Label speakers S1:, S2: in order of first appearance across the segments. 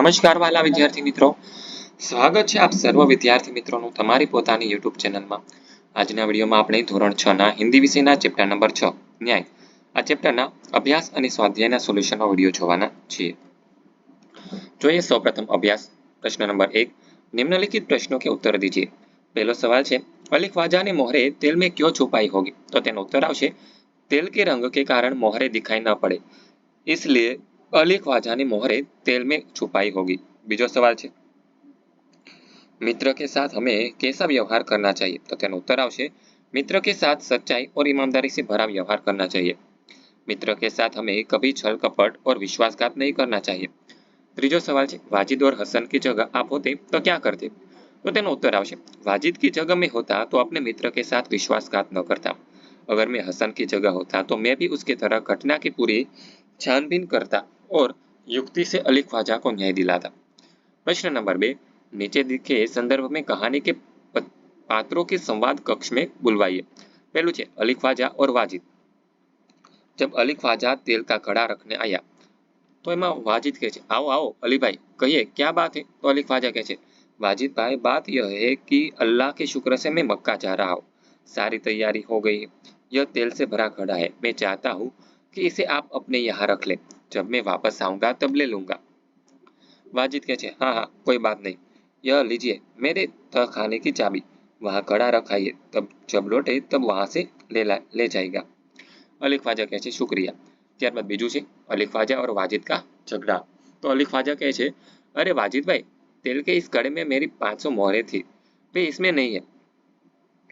S1: નમસ્કાર વાલા વિદ્યાર્થી મિત્રો, સ્વાગત છે આપ સર્વ વિદ્યાર્થી મિત્રોનું તમારી પોતાની યુટ્યુબ ચેનલમાં। આજના વિડીયોમાં આપણે ધોરણ 6 ના હિન્દી વિષયના ચેપ્ટર નંબર 6 ન્યાય આ ચેપ્ટરના અભ્યાસ અને સ્વાધ્યાયના સોલ્યુશનનો વિડીયો જોવાના છીએ। જોઈએ સૌપ્રથમ અભ્યાસ। પ્રશ્ન નંબર 1, निम्नलिखित प्रश्नों के उत्तर दीजिए। पहला सवाल है, अली ख्वाजा ने मोहरे तेल में क्यों छुपाई होगी? तो तेनो उत्तर आवशे, तेल के रंग के कारण मोहरे दिखाई न पड़े, इसलिए अली ख्वाजा ने मोहरे तेल में छुपाई होगी। बीजो सवाल है, मित्र के साथ हमें कैसा व्यवहार करना चाहिए? तो तेनो उत्तर आवशे, मित्र के साथ सच्चाई और ईमानदारी से भरा व्यवहार करना चाहिए। मित्र के साथ हमें कभी छल कपट और विश्वासघात नहीं करना चाहिए। त्रीजो सवाल है, वाजिद और हसन की जगह आप होते तो क्या करते? तो तेनो उत्तर आवशे, वाजिद की जगह में होता तो अपने मित्र के साथ विश्वासघात न करता। अगर मैं हसन की जगह होता तो मैं भी उसकी तरह घटना की पूरी छानबीन करता और युक्ति से अली ख्वाजा को न्याय दिलाता। प्रश्न नंबर 2, नीचे दिखे संदर्भ में कहानी के पात्रों के संवाद कक्ष में बुलवाइए। पहलू है, अली ख्वाजा और वाजिद। जब अली ख्वाजा तेल का घड़ा रखने आया तो एमा वाजिद कहे छे, आओ आओ अली भाई, कहिए क्या बात है? तो अली ख्वाजा कहे छे, वाजिद भाई बात यह है कि अल्लाह के शुक्र से मैं मक्का जा रहा हूँ, सारी तैयारी हो गई है, यह तेल से भरा घड़ा है, मैं चाहता हूँ कि इसे आप अपने यहाँ रख ले, जब मैं वापस आऊंगा तब ले लूंगा। वाजिद कहे छे, हाँ हाँ कोई बात नहीं, यह लीजिए मेरे खाने की चाबी, वहाँ घड़ा रखाइए, तब जब लौटे तब वहां से ले जाएगा। अली ख्वाजा कहे छे, शुक्रिया। ત્યારબાદ બીજું છે, अली ख्वाजा और वाजिद का झगड़ा। तो अली ख्वाजा कहे छे, अरे वाजिद भाई, तेल के इस घड़े में मेरी 500 मोहरे थी, वे इसमें नहीं है।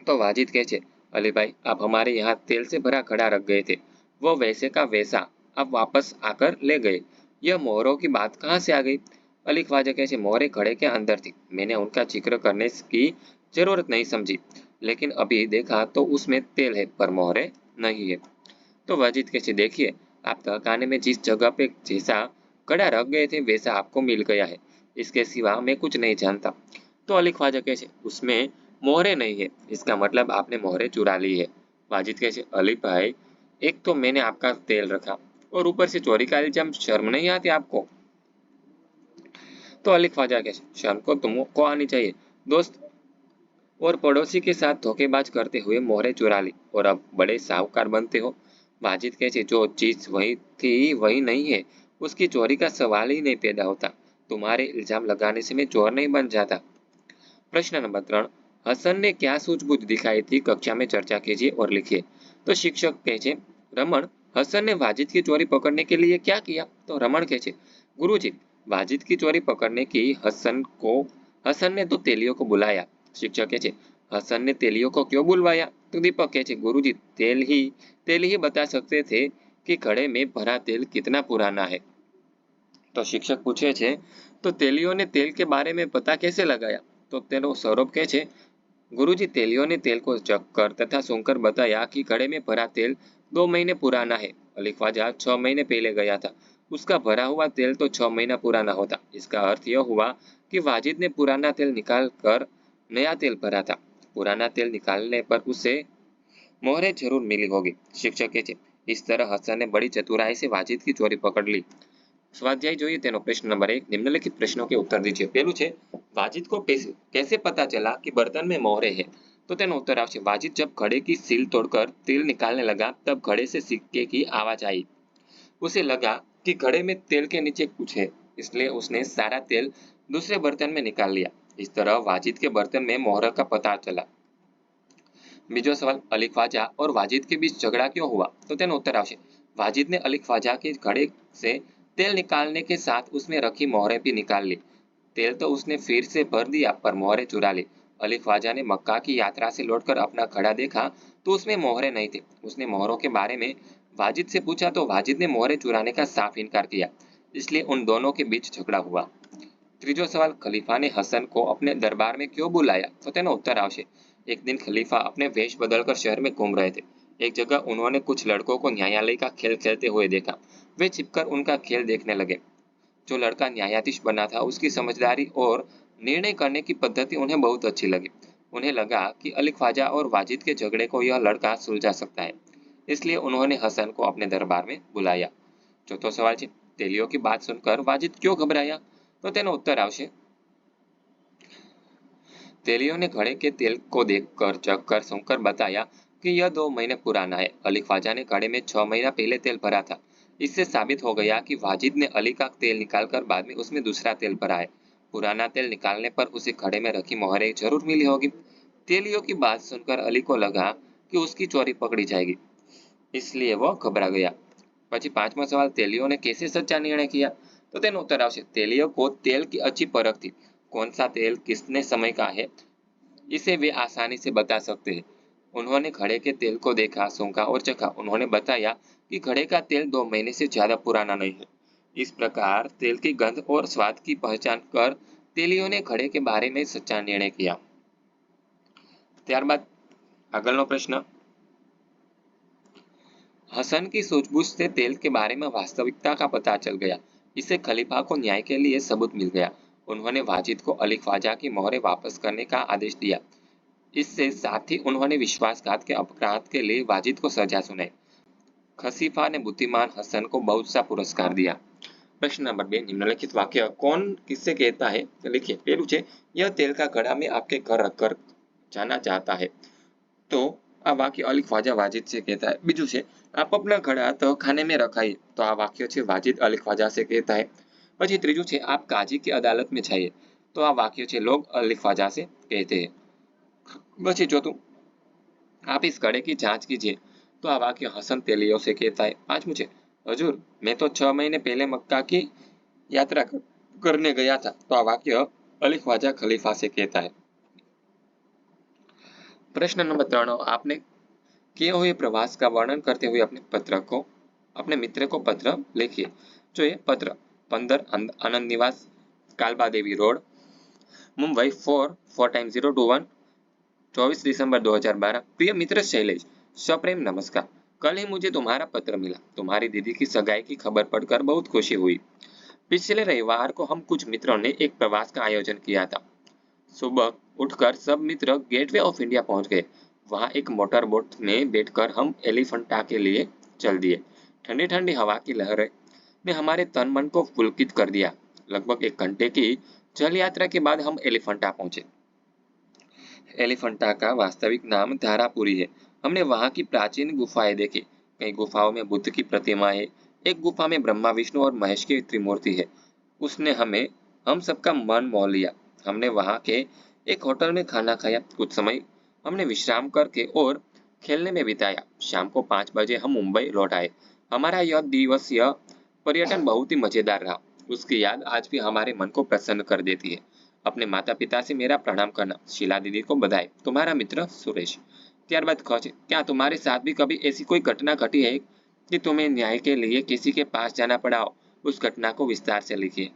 S1: तो वाजिद कहे छे, अली भाई आप हमारे यहाँ तेल से भरा घड़ा रख गए थे, वो वैसे का वैसा आप वापस आकर ले गए, यह मोहरों की बात कहाँ से आ गई? अली ख्वाजा कहे छे, मोहरे घड़े के अंदर थी, मैंने उनका जिक्र करने की जरूरत नहीं समझी, लेकिन अभी देखा तो उसमें तेल है पर मोहरे नहीं है। तो वाजिद कहे छे, देखिए आप तहखाने में जिस जगह पे जैसा घड़ा रख गए थे वैसा आपको मिल गया है, इसके सिवा मैं कुछ नहीं जानता। तो अली ख्वाजा कहे छे, उसमें मोहरे नहीं है, इसका मतलब आपने मोहरे चुरा ली है। वाजिद कहे छे, अली भाई एक तो मैंने आपका तेल रखा और ऊपर से चोरी का इल्जाम, शर्म नहीं आती आपको? तो अली ख्वाजा कहे छे, शर्म को तुमको आनी चाहिए, दोस्त और पड़ोसी के साथ धोखेबाज करते हुए मोहरे चुरा ली और अब बड़े साहूकार बनते हो। वाजिद कहे छे, जो चीज वही थी वही नहीं है, उसकी चोरी का सवाल ही नहीं पैदा होता, तुम्हारे इल्जाम लगाने से मैं चोर नहीं बन जाता। प्रश्न नंबर 3, हसन ने क्या सूझबूझ दिखाई थी, कक्षा में चर्चा कीजिए और लिखिए। तो शिक्षक कहे छे, रमन, हसन ने वाजिद की चोरी पकड़ने के लिए क्या किया? तो रमन कहे छे, गुरुजी वाजिद की चोरी पकड़ने की हसन ने तो तेलियों को बुलाया। शिक्षक कहे छे, हसन ने तेलियों को क्यों बुलवाया? तो दीपक कहे छे, गुरुजी तेल ही बता सकते थे कि घड़े में भरा तेल कितना पुराना है। तो शिक्षक पूछे छे, तो तेलियों ने तेल के बारे में पता कैसे लगाया? तो तेनो सौरभ कहे छे, गुरुजी तेलियों ने तेल को चखकर तथा सूंघकर बताया कि घड़े में भरा तेल 2 महीने पुराना है। अली ख्वाजा 6 महीने पहले गया था, उसका भरा हुआ तेल तो 6 महीना पुराना होता। इसका अर्थ यह हुआ कि वाजिद ने पुराना तेल निकाल कर नया तेल भरा था। पुराना तेल निकालने पर उसे मोहरे जरूर मिली होगी। शिक्षक कहे छे, इस तरह हसन ने बड़ी चतुराई से वाजिद की चोरी पकड़ ली। स्वाध्याय જોઈએ તેનો प्रश्न नंबर 1, निम्नलिखित प्रश्नों के उत्तर दीजिए। पहलू છે, वाजिद को कैसे पता चला कि बर्तन में मोहरे है? तो तेनो उत्तर आवशे, वाजिद जब घड़े की सील तोड़कर तेल निकालने लगा तब घड़े से सिक्के की आवाज आई। उसे लगा कि घड़े में तेल के नीचे कुछ है, इसलिए उसने सारा तेल दूसरे बर्तन में निकाल लिया। इस तरह वाजिद के बर्तन में मोहर का पता चला। बीजो सवाल, अली ख्वाजा और वाजिद के बीच झगड़ा क्यों हुआ? तो तेनो उत्तर आवशे, वाजिद ने अली ख्वाजा के घड़े से तेल निकालने के साथ उसमें रखी मोहरे भी निकाल ली। तेल तो उसने फिर से भर दिया पर मोहरे चुरा ली। अली ख्वाजा ने मक्का की यात्रा से लौटकर अपना घड़ा देखा तो उसमें मोहरे नहीं थे। उसने मोहरों के बारे में वाजिद से पूछा तो वाजिद ने मोहरे चुराने का साफ इनकार किया, इसलिए उन दोनों के बीच झगड़ा हुआ। ત્રીજો સવાલ, खलीफा ने हसन को अपने दरबार में क्यों बुलाया? तो तेनो उत्तर आवशे, एक दिन खलीफा अपने वेश बदलकर शहर में घूम रहे थे। एक जगह उन्होंने कुछ लड़कों को न्यायालय का खेल खेलते हुए देखा। वे छिपकर उनका खेल देखने लगे। जो लड़का न्यायाधीश बना था उसकी समझदारी और निर्णय करने की पद्धति उन्हें बहुत अच्छी लगी। उन्हें लगा कि अली ख्वाजा और वाजिद के झगड़े को यह लड़का सुलझा सकता है, इसलिए उन्होंने हसन को अपने दरबार में बुलाया। चौथो सवाल है, तेलियों की बात सुनकर वाजिद क्यों घबराया? तो तेनो उत्तर आवशे तेलियों ने घड़े के तेल को देखकर चखकर सूंघकर बताया कि यह 2 महीने पुराना है। अली ख्वाजा ने घड़े में 6 महीना पहले तेल भरा था। इससे साबित हो गया कि वाजिद ने अली का तेल निकालकर बाद में उसमें दूसरा तेल भरा है। पुराना तेल निकालने पर उसे घड़े में रखी मोहरें जरूर मिली होगी। तेलियों की बात सुनकर अली को लगा कि उसकी चोरी पकड़ी जाएगी, इसलिए वो घबरा गया। પછી પાંચમો સવાલ તેલીઓને कैसे सच्चा निर्णय किया? तो तेनो उत्तर आवशे तेलियों को तेल की अच्छी परख थी। कौन सा तेल कितने समय का है इसे वे आसानी से बता सकते हैं। उन्होंने घड़े के तेल को देखा, सूंघा और चखा। उन्होंने बताया कि घड़े का तेल 2 महीने से ज्यादा पुराना नहीं है। इस प्रकार तेल की गंध और स्वाद की पहचान कर तेलियों ने घड़े के बारे में सच्चा निर्णय किया। ત્યારબાદ આગળનો પ્રશ્ન, हसन की सूझबूझ से तेल के बारे में वास्तविकता का पता चल गया। इससे खलीफा को न्याय के लिए सबूत मिल गया। उन्होंने वाजिद को अली ख्वाजा की मोहरें वापस करने का आदेश दिया। इससे साथ ही उन्होंने विश्वासघात के अपराध के लिए वाजिद को सजा सुनाई। खलीफा ने बुद्धिमान हसन को बहुत सा पुरस्कार दिया। प्रश्न नंबर 2, निम्नलिखित वाक्य कौन किससे कहता है? लिखिए। पहलू છે यह तेल का घड़ा मैं आपके घर रखकर जाना चाहता है। तो आ वाक्य अली ख्वाजा वाजिद से कहता है। बीजू છે आप अपना घड़ा तो खाने में रखाइए। तो आ वाक्य છે वाजिद अली ख्वाजा से कहता है। પછી ત્રીજું છે आप काजी की अदालत में जाइए। तो आ वाक्य છે लोग अली ख्वाजा से कहते हैं। પછી ચોથું आप इस घड़े की जांच कीजिए। तो आ वाक्य हसन तेलियों से कहता है। पांचमું છે हजूर मैं तो 6 महीने पहले मक्का की यात्रा करने गया था। तो आ वाक्य अली ख्वाजा खलीफा से कहता है। प्रश्न नंबर 3, आपने किए हुए प्रवास का वर्णन करते हुए अपने मित्र को पत्र लिखिए। जो ये पत्र 15 आनंद निवास, कालबा देवी रोड, मुंबई 445021, 24 दिसंबर 2012। प्रिय मित्र शैलेश, सप्रेम नमस्कार। कल ही मुझे तुम्हारा पत्र मिला। तुम्हारी दीदी की सगाई की खबर पढ़कर बहुत खुशी हुई। पिछले रविवार को हम कुछ मित्रों ने एक प्रवास का आयोजन किया था। सुबह उठकर सब मित्र गेटवे ऑफ इंडिया पहुंच गए। वहां एक मोटर बोट में बैठकर हम एलिफेंटा के लिए चल दिए। ठंडी ठंडी हवा की लहरें ने हमारे तन मन को पुलकित कर दिया। लगभग 1 घंटे की जल यात्रा के बाद हम एलिफेंटा पहुंचे। एलिफेंटा का वास्तविक नाम धारापुरी है। हमने वहां की प्राचीन गुफाएं देखी। कई गुफाओं में बुद्ध की प्रतिमा है। एक गुफा में ब्रह्मा, विष्णु और महेश की त्रिमूर्ति है। उसने हम सबका मन मोह लिया। हमने वहां के एक होटल में खाना खाया। कुछ समय हमने विश्राम करके और खेलने में बिताया। शाम को 5 बजे हम मुंबई लौट आए। हमारा यह दिवसीय पर्यटन बहुत ही मजेदार रहा। उसकी याद आज भी हमारे मन को प्रसन्न कर देती है। अपने माता पिता से मेरा प्रणाम करना। शीला दीदी को बधाई। तुम्हारा मित्र सुरेश। ત્યારબાદ ख છે क्या तुम्हारे साथ भी कभी ऐसी कोई घटना घटी है कि तुम्हें न्याय के लिए किसी के पास जाना पड़ा हो? उस घटना को विस्तार से लिखिए।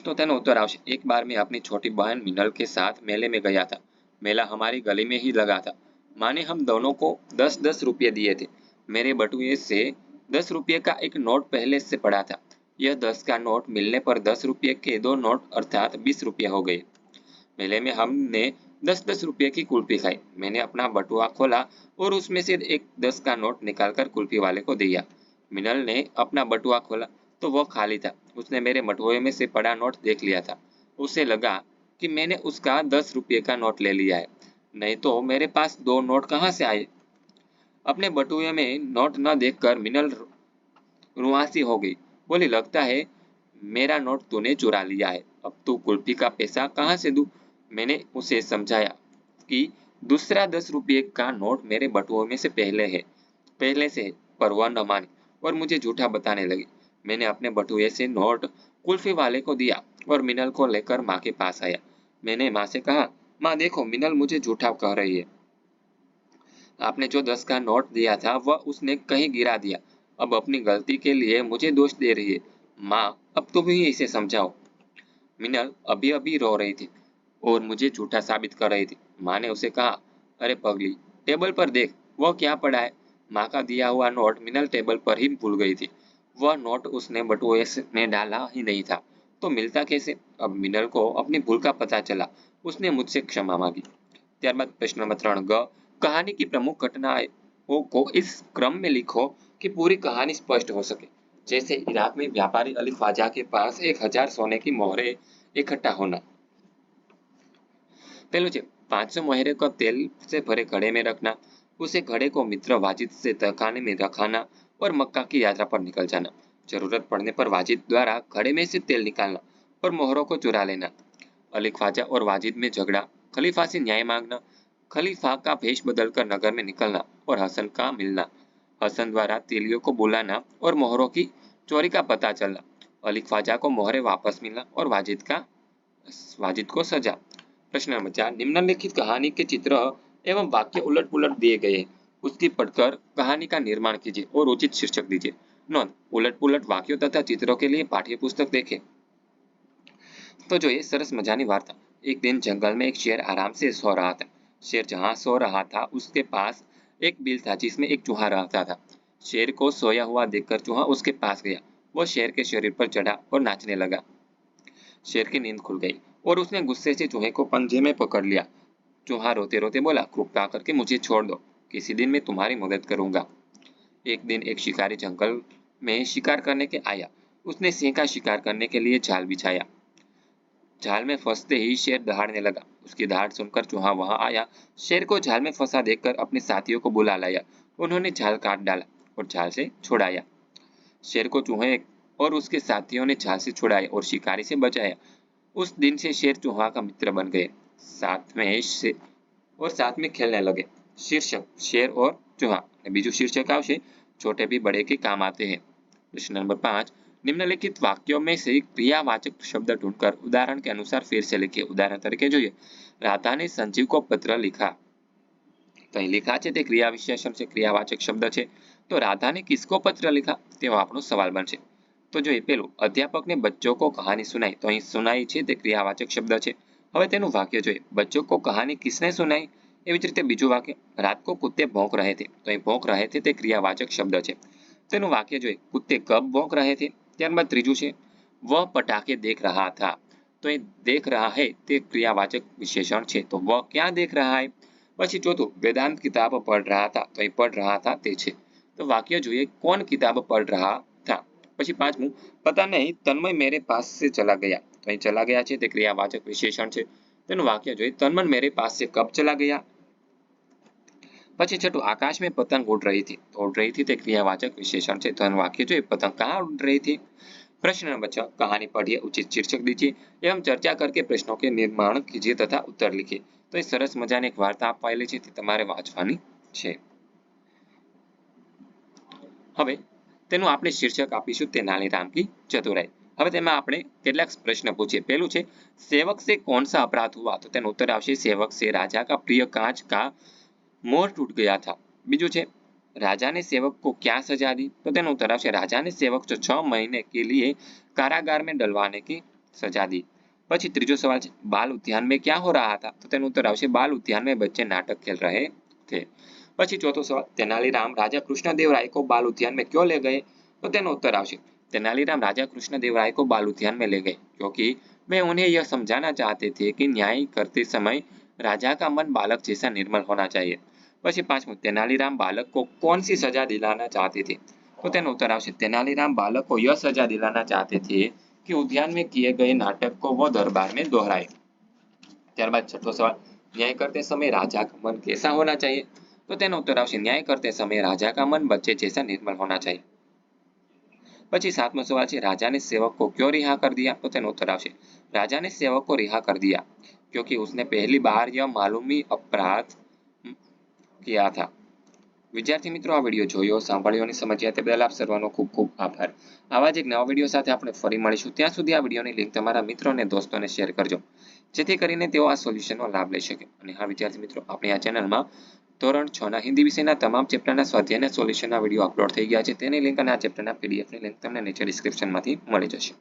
S1: तो तेनो उत्तर आवशे एक बार मैं अपनी छोटी बहन मिनल के साथ मेले में गया था। मेला हमारी गली में ही लगा था। माँ ने हम दोनों को 10-10 रुपये दिए थे। मेरे बटुए से 10 रुपये का एक नोट पहले से पड़ा था। यह 10 का नोट मिलने पर 10 रुपये के 2 नोट अर्थात 20 रुपये हो गए। मेले में हमने 10-10 रुपये की कुल्फी खाई। मैंने अपना बटुआ खोला और उसमें से एक 10 का नोट निकालकर कुल्फी वाले को दिया। मिनल ने अपना बटुआ खोला तो वह खाली था। उसने मेरे बटुए में से पड़ा नोट देख लिया था। उसे लगा कि मैंने उसका 10 रुपये का नोट ले लिया है, नहीं तो मेरे पास 2 नोट कहाँ से आए। अपने बटुए में नोट न देखकर मिनल रुआंसी हो गई। बोली, लगता है मेरा नोट तूने चुरा लिया है। अब तू कुल्फी का पैसा कहाँ से दूं? मैंने उसे समझाया कि दूसरा 10 रुपये का नोट मेरे बटुए में से पहले से है, पर वह न मानी और मुझे झूठा बताने लगी। मैंने अपने बटुए से नोट कुल्फी वाले को दिया और मिनल को लेकर माँ के पास आया। मैंने माँ से कहा, माँ देखो, मिनल मुझे झूठा कह रही है। आपने जो 10 का नोट दिया था वह उसने कहीं गिरा दिया। अब अपनी गलती के लिए मुझे दोष दे रही है। माँ, अब तुम ही इसे समझाओ। मिनल अभी अभी रो रही थी और मुझे झूठा साबित कर रही थी। माँ ने उसे कहा, अरे पगली, टेबल पर देख, वह क्या पड़ा है। माँ का दिया हुआ नोट मिनल टेबल पर ही भूल गई थी। वह नोट उसने बटुए में डाला ही नहीं था, तो मिलता कैसे? अब मिनल को अपनी भूल का पता चला। उसने मुझसे क्षमा मांगी। ત્યારબાદ प्रश्न नंबर 3 ग, कहानी की प्रमुख घटनाओं को इस क्रम में लिखो कि पूरी कहानी स्पष्ट हो सके। जैसे इराक में व्यापारी अली ख्वाजा के पास 1000 सोने की मोहरें इकट्ठा होना। पहलू है 500 मोहरे को तेल से भरे घड़े में रखना, उसे घड़े को मित्र वाजिद से तहखाने में रखाना और मक्का की यात्रा पर निकल जाना। जरूरत पड़ने पर वाजिद द्वारा घड़े में से तेल निकालना और मोहरों को चुरा लेना। अली ख्वाजा और वाजिद में झगड़ा, खलीफा से न्याय मांगना, खलीफा का भेष बदलकर नगर में निकलना और हसन का मिलना, हसन द्वारा तेलियों को बुलाना और मोहरों की चोरी का पता चलना, अली ख्वाजा को मोहरे वापस मिलना और वाजिद को सजा। प्रश्न नंबर 4, निम्नलिखित कहानी के चित्र एवं वाक्य उलट पुलट दिए गए हैं, उसकी पढ़कर कहानी का निर्माण कीजिए और उचित शीर्षक दीजिए। नोंध, उलट पुलट वाक्यों तथा चित्रों के लिए पाठ्य पुस्तक देखें। तो जो ये सरस मजानी वार्ता। एक दिन जंगल में एक शेर आराम से सो रहा था। शेर जहाँ सो रहा था उसके पास एक बिल था जिसमें एक चूहा रहता था। शेर को सोया हुआ देखकर चूहा उसके पास गया। वो शेर के शरीर पर चढ़ा और नाचने लगा। शेर की नींद खुल गई और उसने गुस्से से चूहे को पंजे में पकड़ लिया। चूहा रोते रोते बोला, कृपा करके मुझे छोड़ दो, किसी दिन मैं तुम्हारी मदद करूंगा। एक दिन एक शिकारी जंगल में शिकार करने के आया। उसने सिंह का शिकार करने के लिए जाल बिछाया। जाल में फंसते ही शेर दहाड़ने लगा। उसकी दहाड़ सुनकर चूहा वहां आया। शेर को जाल में फंसा देखकर अपने साथियों को बुला लाया। उन्होंने जाल काट डाला और जाल से छुड़ाया। शेर को चूहे और उसके साथियों ने जाल से छुड़ाया और शिकारी से बचाया। उस दिन से शेर चूहा का मित्र बन गए। साथ में खेलने लगे। शीर्षक, शेर और चूहा। बीजू शीर्षक आवशे, छोटे भी बड़े के काम आते हैं। प्रश्न नंबर 5, निम्नलिखित वाक्यों में से क्रियावाचक शब्द ढूंढकर उदाहरण के अनुसार फिर से लिखिए। उदाहरण तरीके જોઈએ, राधा ने संजीव को पत्र लिखा। તો અહીં लिखा છે તે ક્રિયા વિશેષણ છે, ક્રિયાવાચક શબ્દ છે। તો રાધાને કિસકો પત્ર लिखा તેવો આપણો સવાલ બનશે। તો જોઈએ પેલું, અધ્યાપકને બચ્ચો કો કહાની સુનાઈ। તો અહીં સુનાઈ છે તે ક્રિયાવાચક શબ્દ છે। હવે તેનું વાક્ય જોઈએ, બચ્ચો કો કહાની કિસને સુનાઈ। એવી જ રીતે બીજું વાક્ય, રાત को कुत्ते भौंक रहे थे। તો અહીં ભौंक रहे थे તે ક્રિયાવાચક શબ્દ છે। તેનું વાક્ય જોઈએ, कुत्ते कब भौंक रहे थे। ત્યારબાદ ત્રીજું છે, वह पटाखे देख रहा था। तो ये देख रहा है તે ક્રિયાવાચક વિશેષણ છે। તો वह क्या देख रहा है। પછી ચોથું, વેદાંત કિતાબ પढ़ रहा था। તો અહીં पढ़ रहा था તે છે। તો વાક્ય જોઈએ, कौन किताब पढ़ रहा था। પછી પાંચમું, पता नहीं तन्मय मेरे पास से चला गया। તો અહીં चला गया છે તે ક્રિયાવાચક વિશેષણ છે। તેનું વાક્ય જોઈએ, तन्मय मेरे पास से कब चला गया। પછી છઠ્ઠું, आकाश में पतंग उड़ रही थी। तो उड़ रही थी તે ક્રિયાવાચક વિશેષણ છે। તો એનું વાક્ય જોઈએ, पतंग कहाँ उड़ रही थी। प्रश्न नंबर 6, कहानी पढ़िए, उचित शीर्षक दीजिए एवं चर्चा करके प्रश्नों के निर्माण कीजिए तथा उत्तर लिखिए। तो ये सरस मजानी एक वार्ता આપેલી છે તે તમારે વાંચવાની છે। હવે તેનું આપણે શીર્ષક આપીશું તેનાલીરામ की चतुराई। હવે તેમાં આપણે કેટલાક પ્રશ્ન પૂછીએ। પહેલું છે, सेवक से कौन सा अपराध हुआ। तो તેનો ઉત્તર આવશે, सेवक से राजा का प्रिय कांच का मोर टूट गया था। બીજું છે, राजा ने सेवक को क्या सजा दी। तो તેનો ઉત્તર આવશે, राजा ने सेवक को 6 महीने के लिए कारागार में डलवाने की सजा दी। પછી ત્રીજો સવાલ છે, बाल उद्यान में क्या हो रहा था। तो તેનો ઉત્તર આવશે, बाल उद्यान में बच्चे नाटक खेल रहे थे। પછી ચોથો સવાલ, तेनालीराम राजा कृष्णदेवराय को बाल उद्यान में क्यों ले गए। तो તેનો ઉત્તર આવશે, तेनालीराम राजा कृष्णदेवराय को बाल उद्यान में ले गए क्योंकि वे उन्हें यह समझाना चाहते थे कि न्याय करते समय राजा का मन बालक जैसा निर्मल होना चाहिए। પછી પાંચમું, तेनालीराम बालक को कौन सी सजा दिलाना चाहते थे। तो તેનો ઉત્તર આવશે, तेनालीराम बालक को यह सजा दिलाना चाहते थे कि उद्यान में किए गए नाटक को वो दरबार में दोहराए। ત્યારબાદ છઠ્ઠો સવાલ, न्याय करते समय राजा का मन कैसा होना चाहिए। तो તેનો ઉત્તર આવશે, न्याय करते समय राजा का मन बच्चे जैसा निर्मल होना चाहिए। પછી સાતમો સવાલ છે, राजा ने सेवक को क्यों रिहा कर दिया। तो તેનો ઉત્તર આવશે, राजा ने सेवक को रिहा कर दिया क्योंकि उसने पहली बार यह मालूमी अपराध किया था। વિદ્યાર્થી મિત્રો, આ વિડીયો જોયો, સાંભળ્યો અને સમજ્યા તે બદલ આપ સર્વનો ખૂબ ખૂબ આભાર। આવા જ એક નવા વિડીયો સાથે આપણે ફરી મળીશું। ત્યાં સુધી આ વિડીયોની લિંક તમારા મિત્રો અને દોસ્તોને શેર કરજો જેથી કરીને તેઓ આ સોલ્યુશનનો લાભ લઈ શકે। અને હા વિદ્યાર્થી મિત્રો, આપણી આ ચેનલમાં ધોરણ 6 ના હિન્દી વિષયના તમામ ચેપ્ટરના સ્વાધ્યાયના સોલ્યુશનના વિડીયો અપલોડ થઈ ગયા છે। તેની લિંક અને આ ચેપ્ટરના પીડીએફની લિંક તમને નીચે ડિસ્ક્રિપ્શનમાંથી મળી જશે।